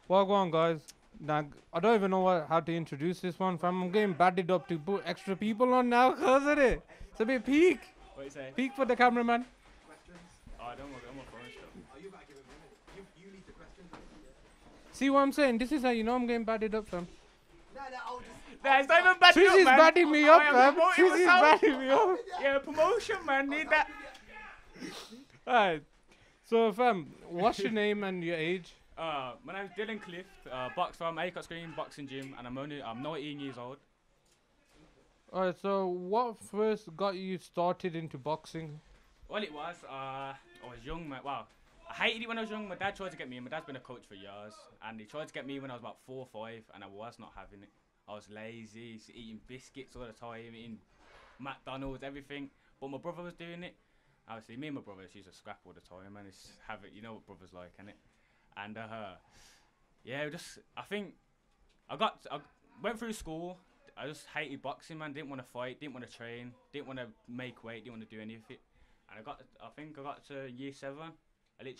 Well, go on, guys. Now, I don't even know how to introduce this one, fam. I'm getting batted up to put extra people on now, cause of it. It's a bit peak. What you say? Peak for the cameraman. Oh, don't worry, I'm on phone still. See what I'm saying? This is how you know I'm getting batted up, fam. Nah, it's not even bad. Trizy's batting me up, fam. Trizy's batting me up. Yeah, promotion, man. Need that. Alright. So, fam, what's your name and your age? My name's Dylan Clift. Box from Acot Screen Boxing Gym, and I'm 19 years old. Alright, so what first got you started into boxing? Well, it was. I was young, man. Wow. I hated it when I was young. My dad tried to get me in. My dad's been a coach for years, and he tried to get me when I was about 4 or 5, and I was not having it. I was lazy, eating biscuits all the time, eating McDonald's, everything. But my brother was doing it. Obviously, me and my brother used to scrap all the time, and it's have it. You know what brothers like, innit? And yeah, I think I went through school. I just hated boxing, man. Didn't want to fight, didn't want to train, didn't want to make weight, didn't want to do any of it. And I think I got to year 7. I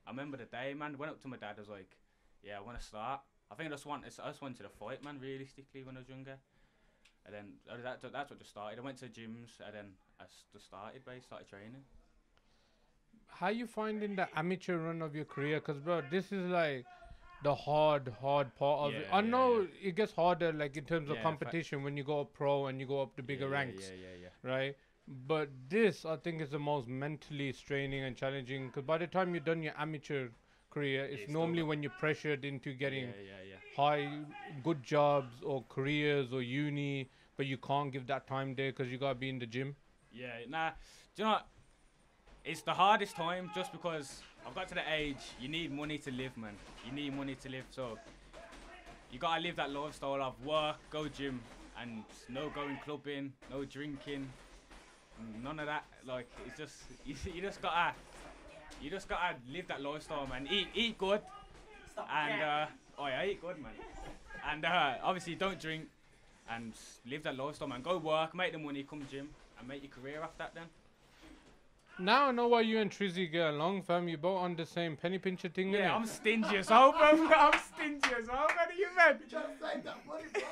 remember the day, man. Went up to my dad. I was like, yeah, I want to start. I think I just wanted to fight, man. Realistically, when I was younger. And then that's what just started. I went to gyms, and then I just started training. How you finding the amateur run of your career? Cause bro, this is like the hard part of it. I know it gets harder, like in terms of competition when you go up pro and you go up the bigger ranks, right? But this, I think, is the most mentally straining and challenging. Cause by the time you've done your amateur career, it's normally when you're pressured into getting high, good jobs or careers or uni, but you can't give that time there because you gotta be in the gym. Yeah, nah. Do you know what? It's the hardest time just because I've got to the age, you need money to live, man. You need money to live, so you gotta live that lifestyle of work, go gym, and no going clubbing, no drinking, none of that. Like, it's just, you just gotta live that lifestyle, man. Eat good, and eat good, man. And obviously don't drink, and live that lifestyle, man. Go work, make the money, come gym, and make your career after that then. Now I know why you and Trizzy get along, fam. You both on the same penny pincher thing, innit? Yeah, I'm stingy as hell, bro. I'm stingy as hell, man. Are you mad? You're trying to save that money, bro.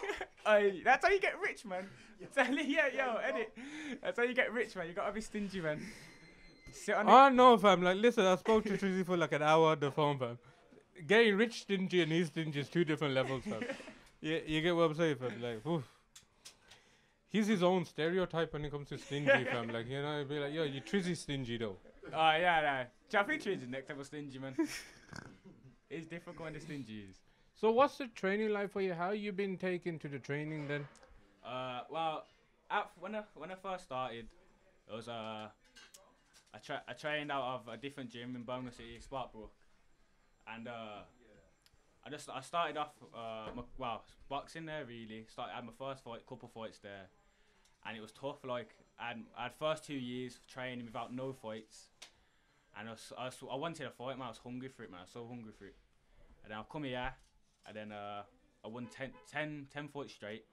That's how you get rich, man. Edit. That's how you get rich, man. You gotta be stingy, man. Sit on I know, fam. Like, listen, I spoke to Trizzy for like an hour on the phone, fam. Getting rich stingy and he's stingy is 2 different levels, fam. Yeah, you get what I'm saying, fam? Like, oof. He's his own stereotype when it comes to stingy, fam. Like, you know, he'd be like, yo, you Trizzy stingy, though. Oh, yeah. I think Trizzy's next level stingy, man. It's different when the stingy is. So what's the training like for you? How you been taken to the training then? Well, when I first started, it was I trained out of a different gym in Birmingham City, Sparkbrook, and I started off boxing there really. I had my first couple fights there, and it was tough. Like I had first 2 years of training without no fights, and I wanted a fight, man. I was hungry for it, man. I was so hungry for it. And then I've come here, and then I won 10 fights straight.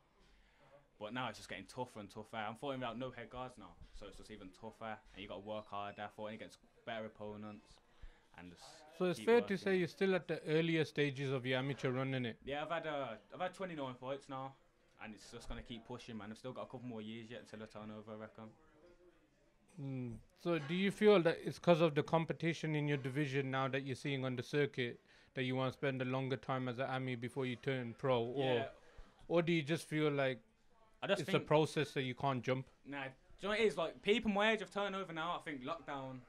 But now it's just getting tougher and tougher. I'm fighting without no head guards now, so it's just even tougher. And you got to work harder, fighting against better opponents, and just. So it's fair to say you're still at the earlier stages of your amateur run, innit? Yeah, I've had 29 fights now, and it's just gonna keep pushing, man. I've still got a couple more years yet until I turn over, I reckon. So do you feel that it's because of the competition in your division now that you're seeing on the circuit that you want to spend a longer time as an ammy before you turn pro, or do you just feel like it's a process that you can't jump? Nah, do you know what it is? Like, people my age have turned over now. I think lockdown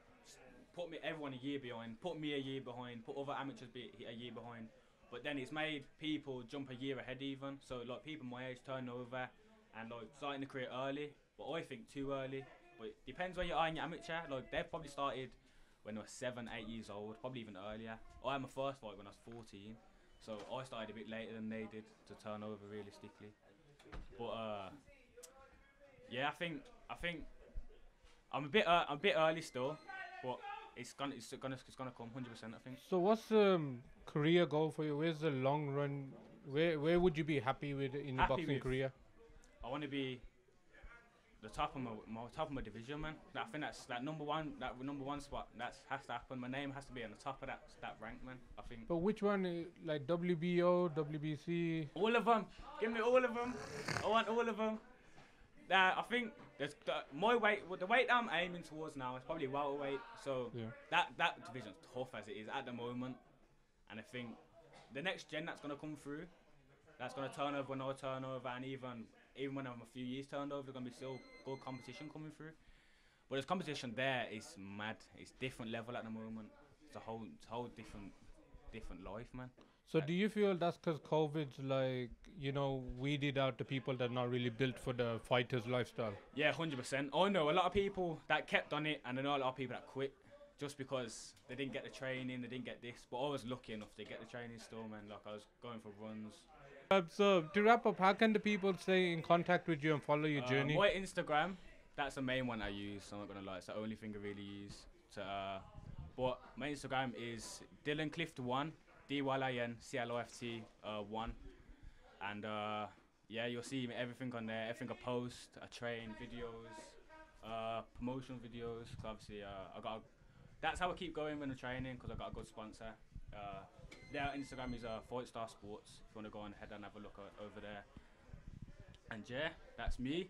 put everyone a year behind, put me a year behind, put other amateurs a year behind. But then it's made people jump a year ahead even. So like people my age turn over and like starting the career early. But I think too early. But it depends where you are in your amateur. Like they've probably started when they were 7, 8 years old, probably even earlier. I had my first fight when I was 14. So I started a bit later than they did to turn over realistically. But yeah, I think I'm a bit early still, but it's gonna come 100%. I think. So what's the career goal for you? Where's the long run? Where would you be happy with in your boxing career? I want to be the top of my division, man. I think that's that number one spot. That has to happen. My name has to be on the top of that rank, man. I think. But which one, like WBO, WBC? All of them. Give me all of them. I want all of them. I think there's my weight. The weight that I'm aiming towards now is probably welterweight. So that division's tough as it is at the moment, and I think the next gen that's gonna come through, that's gonna turn over no turnover, and even when I'm a few years turned over, there's gonna be still good competition coming through. But this competition there is mad. It's different level at the moment. It's a whole different life, man. So do you feel that's because COVID's like, weeded out the people that are not really built for the fighter's lifestyle? Yeah, 100%. I know a lot of people that kept on it, and I know a lot of people that quit just because they didn't get the training, they didn't get this. But I was lucky enough to get the training still, man. Like, I was going for runs. So to wrap up, how can the people stay in contact with you and follow your journey? My Instagram, that's the main one I use. I'm not gonna lie, it's the only thing I really use. But my Instagram is Dylan Clift 1, DYLINCLIFT 1, and you'll see everything on there. Everything I post, I train videos, promotional videos. So obviously, that's how I keep going when I'm training because I got a good sponsor. Their Instagram is Fight Star Sports. If you want to go on ahead and have a look over there. And yeah, that's me.